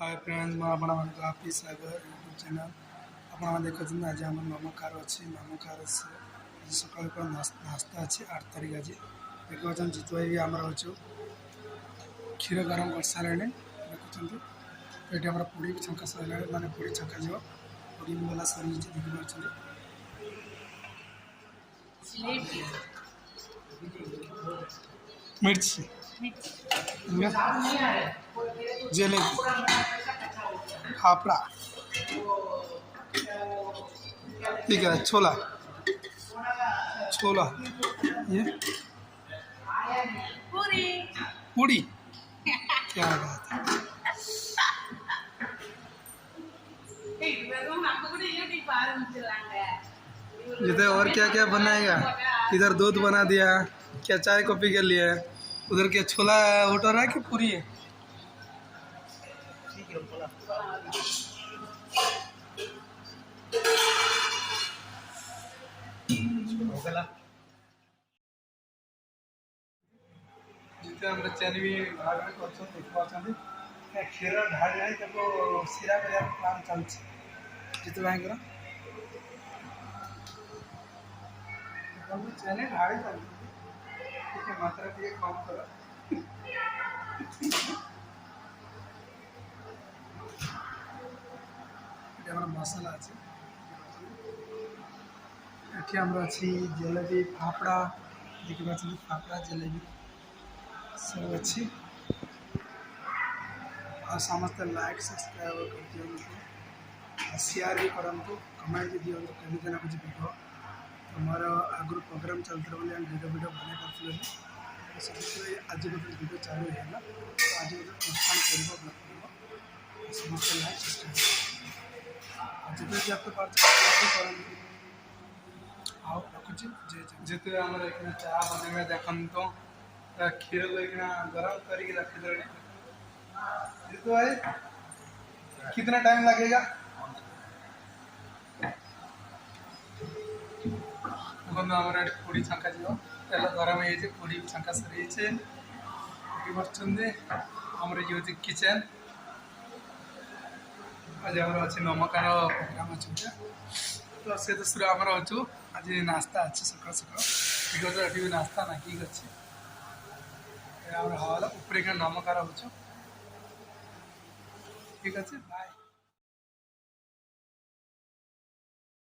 Hi friends मैं आपको हाफी सागर YouTube channel आप देखते आज आम नमकार अच्छी नमकार आज सकाल नास्ता अच्छी 8 तारीख आज देखते जितु भाई भी आम अच्छु क्षीर गरम कर सारे देखुं ये आम पुड़ी छंका सर माने पुड़ी छंका जी पुड़ी भी गला सर देखिए मिर्ची जलेबी फाफड़ा ठीक है छोला छोला ये पूरी क्या बात है। जिधर और क्या क्या बनाएगा इधर दूध बना दिया क्या चाय कॉफी के लिए उधर क्या छोला ऑर्डर है कि पूरी है। जिते हम चैन भी भाग में देखते क्षीर ढाड़ी नहीं सीरा कर प्लान चलती जितु भाई चैन ढाड़ी चलती मात्रा टे कम कर मसला अच्छे अच्छी जलेबी फाफड़ा देखा फाफड़ा जलेबी सब अच्छी और समस्त लाइक सब्सक्राइब कर दिखाँ शेयर भी करूँ कमेंट भी दिखाँ कमी ना कुछ भिड तो मोर आगु प्रोग्राम चलता बोले भिडियो बना कर आज गोटे भिडियो चालू है तो आज गोटे अनुष्ठान कर समस्त लाइक सब्सक्राइब जितने भी आपको रखुच्छी जिते आम चा बन देखो तो क्षीर लेकिन गरम करके रखी जितु भाई कितना टाइम लगेगा हमारे पूरी छंका जी तेल गरम हो पूरी छंका सरी आमर ये हूँ किचेन आज आम अच्छे नमकार प्रोग्राम अच्छे तो से दृष्टि आमर अच्छु आज नास्ता अच्छे सकाल सकाल ठीक भी नास्ता ना ठीक अच्छे हवाला ऊपर नमकार हो ठीक अच्छे बाय।